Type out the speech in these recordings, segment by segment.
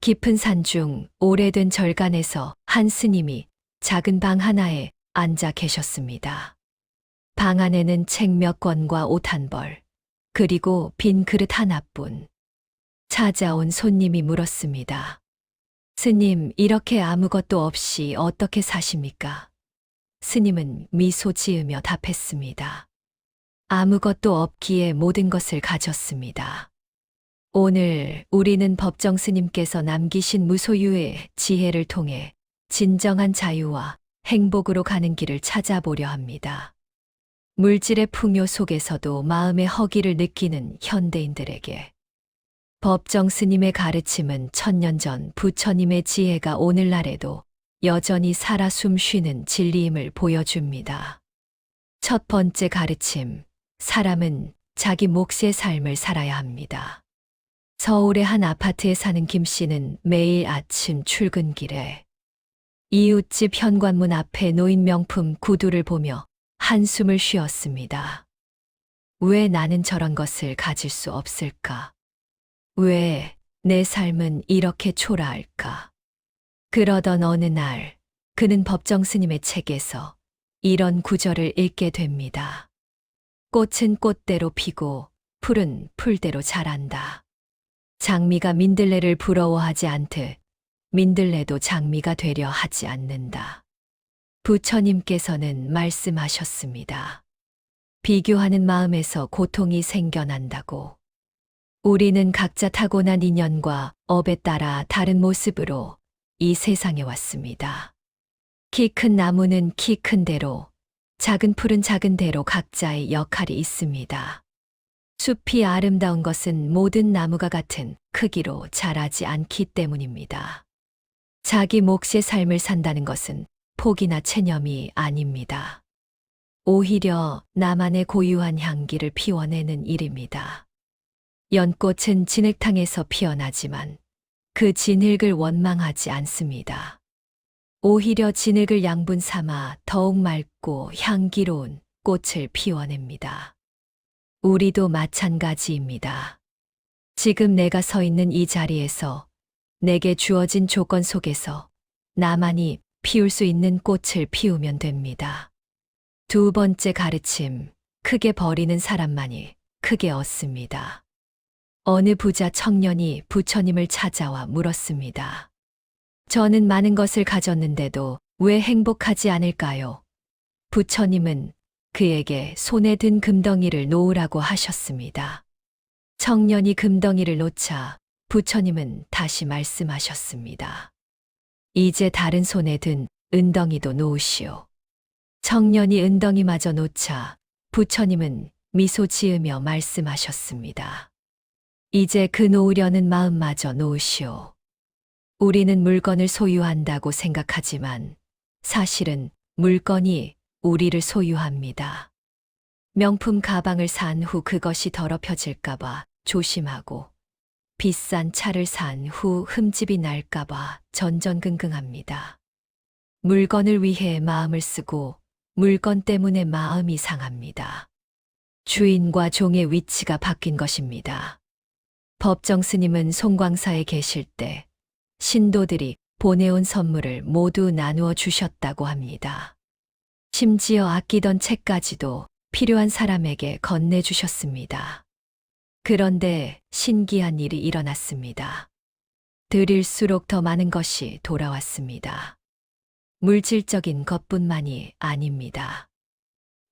깊은 산 중 오래된 절간에서 한 스님이 작은 방 하나에 앉아 계셨습니다. 방 안에는 책 몇 권과 옷 한 벌, 그리고 빈 그릇 하나뿐. 찾아온 손님이 물었습니다. 스님, 이렇게 아무것도 없이 어떻게 사십니까? 스님은 미소 지으며 답했습니다. 아무것도 없기에 모든 것을 가졌습니다. 오늘 우리는 법정 스님께서 남기신 무소유의 지혜를 통해 진정한 자유와 행복으로 가는 길을 찾아보려 합니다. 물질의 풍요 속에서도 마음의 허기를 느끼는 현대인들에게 법정 스님의 가르침은 천년 전 부처님의 지혜가 오늘날에도 여전히 살아 숨쉬는 진리임을 보여줍니다. 첫 번째 가르침, 사람은 자기 몫의 삶을 살아야 합니다. 서울의 한 아파트에 사는 김 씨는 매일 아침 출근길에 이웃집 현관문 앞에 놓인 명품 구두를 보며 한숨을 쉬었습니다. 왜 나는 저런 것을 가질 수 없을까? 왜 내 삶은 이렇게 초라할까? 그러던 어느 날, 그는 법정 스님의 책에서 이런 구절을 읽게 됩니다. 꽃은 꽃대로 피고 풀은 풀대로 자란다. 장미가 민들레를 부러워하지 않듯 민들레도 장미가 되려 하지 않는다. 부처님께서는 말씀하셨습니다. 비교하는 마음에서 고통이 생겨난다고. 우리는 각자 타고난 인연과 업에 따라 다른 모습으로 이 세상에 왔습니다. 키 큰 나무는 키 큰 대로, 작은 풀은 작은 대로 각자의 역할이 있습니다. 숲이 아름다운 것은 모든 나무가 같은 크기로 자라지 않기 때문입니다. 자기 몫의 삶을 산다는 것은 포기나 체념이 아닙니다. 오히려 나만의 고유한 향기를 피워내는 일입니다. 연꽃은 진흙탕에서 피어나지만 그 진흙을 원망하지 않습니다. 오히려 진흙을 양분 삼아 더욱 맑고 향기로운 꽃을 피워냅니다. 우리도 마찬가지입니다. 지금 내가 서 있는 이 자리에서 내게 주어진 조건 속에서 나만이 피울 수 있는 꽃을 피우면 됩니다. 두 번째 가르침, 크게 버리는 사람만이 크게 얻습니다. 어느 부자 청년이 부처님을 찾아와 물었습니다. 저는 많은 것을 가졌는데도 왜 행복하지 않을까요? 부처님은 그에게 손에 든 금덩이를 놓으라고 하셨습니다. 청년이 금덩이를 놓자 부처님은 다시 말씀하셨습니다. 이제 다른 손에 든 은덩이도 놓으시오. 청년이 은덩이마저 놓자 부처님은 미소 지으며 말씀하셨습니다. 이제 그 놓으려는 마음마저 놓으시오. 우리는 물건을 소유한다고 생각하지만 사실은 물건이 우리를 소유합니다. 명품 가방을 산 후 그것이 더럽혀질까봐 조심하고 비싼 차를 산 후 흠집이 날까봐 전전긍긍합니다. 물건을 위해 마음을 쓰고 물건 때문에 마음이 상합니다. 주인과 종의 위치가 바뀐 것입니다. 법정 스님은 송광사에 계실 때 신도들이 보내온 선물을 모두 나누어 주셨다고 합니다. 심지어 아끼던 책까지도 필요한 사람에게 건네주셨습니다. 그런데 신기한 일이 일어났습니다. 드릴수록 더 많은 것이 돌아왔습니다. 물질적인 것뿐만이 아닙니다.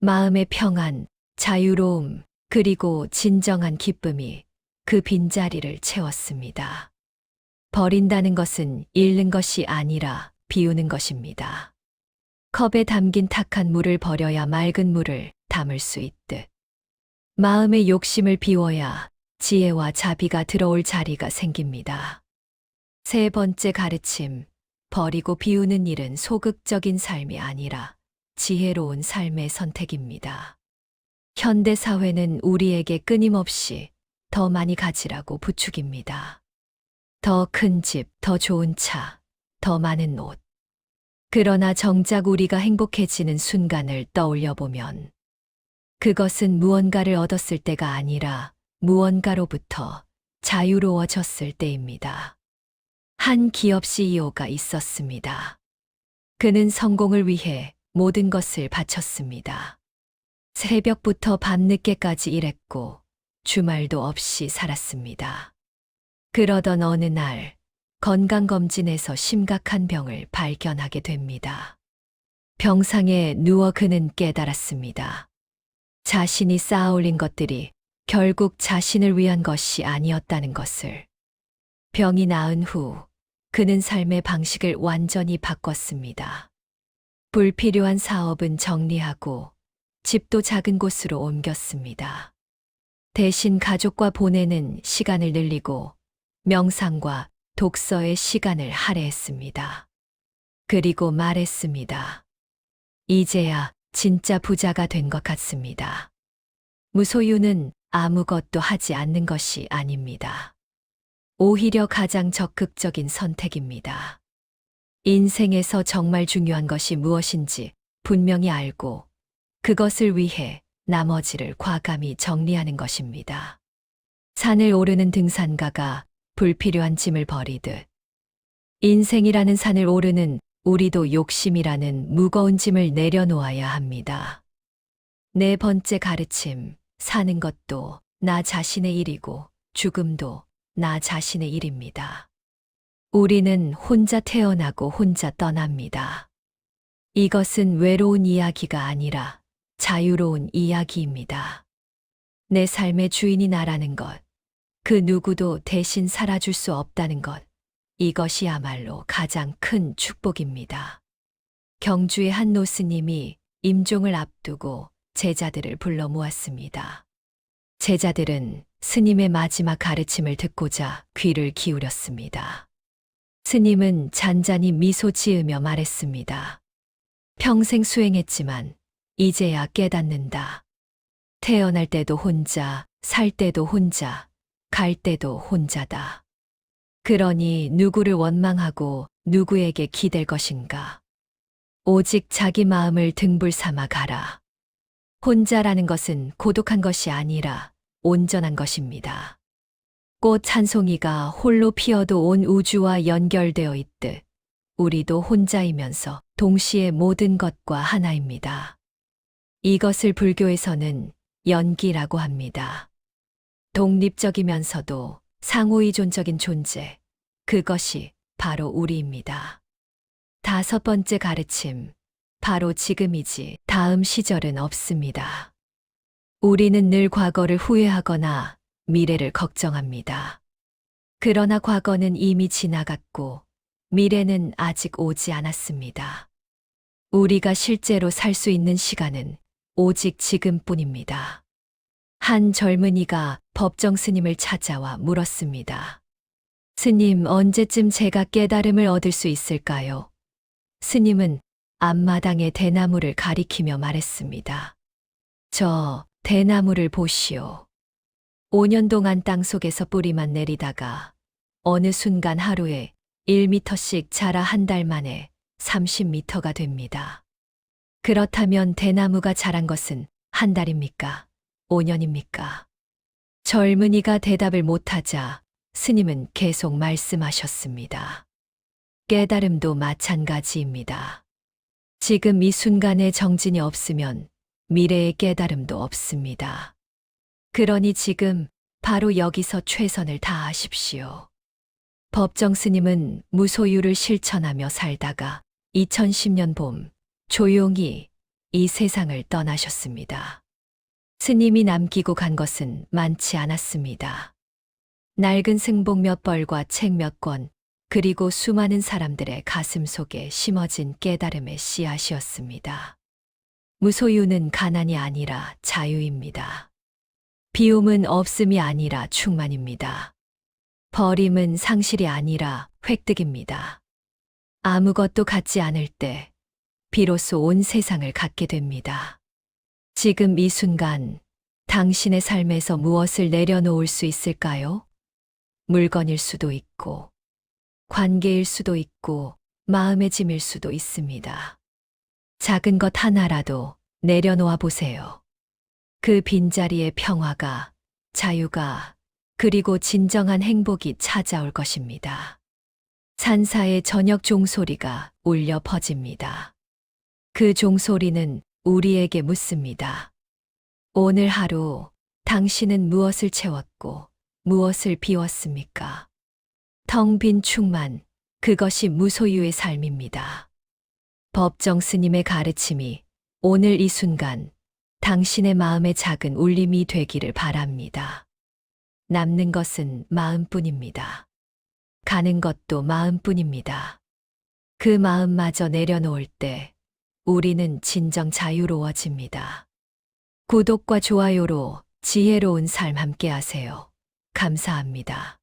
마음의 평안, 자유로움, 그리고 진정한 기쁨이 그 빈자리를 채웠습니다. 버린다는 것은 잃는 것이 아니라 비우는 것입니다. 컵에 담긴 탁한 물을 버려야 맑은 물을 담을 수 있듯 마음의 욕심을 비워야 지혜와 자비가 들어올 자리가 생깁니다. 세 번째 가르침, 버리고 비우는 일은 소극적인 삶이 아니라 지혜로운 삶의 선택입니다. 현대 사회는 우리에게 끊임없이 더 많이 가지라고 부추깁니다. 더 큰 집, 더 좋은 차, 더 많은 옷. 그러나 정작 우리가 행복해지는 순간을 떠올려 보면 그것은 무언가를 얻었을 때가 아니라 무언가로부터 자유로워졌을 때입니다. 한 기업 CEO가 있었습니다. 그는 성공을 위해 모든 것을 바쳤습니다. 새벽부터 밤늦게까지 일했고 주말도 없이 살았습니다. 그러던 어느 날 건강검진에서 심각한 병을 발견하게 됩니다. 병상에 누워 그는 깨달았습니다. 자신이 쌓아올린 것들이 결국 자신을 위한 것이 아니었다는 것을. 병이 나은 후 그는 삶의 방식을 완전히 바꿨습니다. 불필요한 사업은 정리하고 집도 작은 곳으로 옮겼습니다. 대신 가족과 보내는 시간을 늘리고 명상과 독서의 시간을 할애했습니다. 그리고 말했습니다. 이제야 진짜 부자가 된 것 같습니다. 무소유는 아무것도 하지 않는 것이 아닙니다. 오히려 가장 적극적인 선택입니다. 인생에서 정말 중요한 것이 무엇인지 분명히 알고 그것을 위해 나머지를 과감히 정리하는 것입니다. 산을 오르는 등산가가 불필요한 짐을 버리듯 인생이라는 산을 오르는 우리도 욕심이라는 무거운 짐을 내려놓아야 합니다. 네 번째 가르침, 사는 것도 나 자신의 일이고 죽음도 나 자신의 일입니다. 우리는 혼자 태어나고 혼자 떠납니다. 이것은 외로운 이야기가 아니라 자유로운 이야기입니다. 내 삶의 주인이 나라는 것, 그 누구도 대신 살아줄 수 없다는 것, 이것이야말로 가장 큰 축복입니다. 경주의 한 노스님이 임종을 앞두고 제자들을 불러 모았습니다. 제자들은 스님의 마지막 가르침을 듣고자 귀를 기울였습니다. 스님은 잔잔히 미소 지으며 말했습니다. 평생 수행했지만 이제야 깨닫는다. 태어날 때도 혼자, 살 때도 혼자, 갈 때도 혼자다. 그러니 누구를 원망하고 누구에게 기댈 것인가? 오직 자기 마음을 등불 삼아 가라. 혼자라는 것은 고독한 것이 아니라 온전한 것입니다. 꽃 한 송이가 홀로 피어도 온 우주와 연결되어 있듯 우리도 혼자이면서 동시에 모든 것과 하나입니다. 이것을 불교에서는 연기라고 합니다. 독립적이면서도 상호의존적인 존재, 그것이 바로 우리입니다. 다섯 번째 가르침, 바로 지금이지 다음 시절은 없습니다. 우리는 늘 과거를 후회하거나 미래를 걱정합니다. 그러나 과거는 이미 지나갔고 미래는 아직 오지 않았습니다. 우리가 실제로 살 수 있는 시간은 오직 지금뿐입니다. 한 젊은이가 법정 스님을 찾아와 물었습니다. 스님, 언제쯤 제가 깨달음을 얻을 수 있을까요? 스님은 앞마당의 대나무를 가리키며 말했습니다. 저 대나무를 보시오. 5년 동안 땅속에서 뿌리만 내리다가 어느 순간 하루에 1미터씩 자라 한 달 만에 30미터가 됩니다. 그렇다면 대나무가 자란 것은 한 달입니까? 5년입니까? 젊은이가 대답을 못하자 스님은 계속 말씀하셨습니다. 깨달음도 마찬가지입니다. 지금 이 순간에 정진이 없으면 미래의 깨달음도 없습니다. 그러니 지금 바로 여기서 최선을 다하십시오. 법정 스님은 무소유를 실천하며 살다가 2010년 봄 조용히 이 세상을 떠나셨습니다. 스님이 남기고 간 것은 많지 않았습니다. 낡은 승복 몇 벌과 책 몇 권, 그리고 수많은 사람들의 가슴 속에 심어진 깨달음의 씨앗이었습니다. 무소유는 가난이 아니라 자유입니다. 비움은 없음이 아니라 충만입니다. 버림은 상실이 아니라 획득입니다. 아무것도 갖지 않을 때 비로소 온 세상을 갖게 됩니다. 지금 이 순간 당신의 삶에서 무엇을 내려놓을 수 있을까요? 물건일 수도 있고, 관계일 수도 있고, 마음의 짐일 수도 있습니다. 작은 것 하나라도 내려놓아 보세요. 그 빈자리에 평화가, 자유가, 그리고 진정한 행복이 찾아올 것입니다. 산사의 저녁 종소리가 울려 퍼집니다. 그 종소리는 우리에게 묻습니다. 오늘 하루 당신은 무엇을 채웠고 무엇을 비웠습니까? 텅 빈 충만, 그것이 무소유의 삶입니다. 법정 스님의 가르침이 오늘 이 순간 당신의 마음의 작은 울림이 되기를 바랍니다. 남는 것은 마음뿐입니다. 가는 것도 마음뿐입니다. 그 마음마저 내려놓을 때 우리는 진정 자유로워집니다. 구독과 좋아요로 지혜로운 삶 함께 하세요. 감사합니다.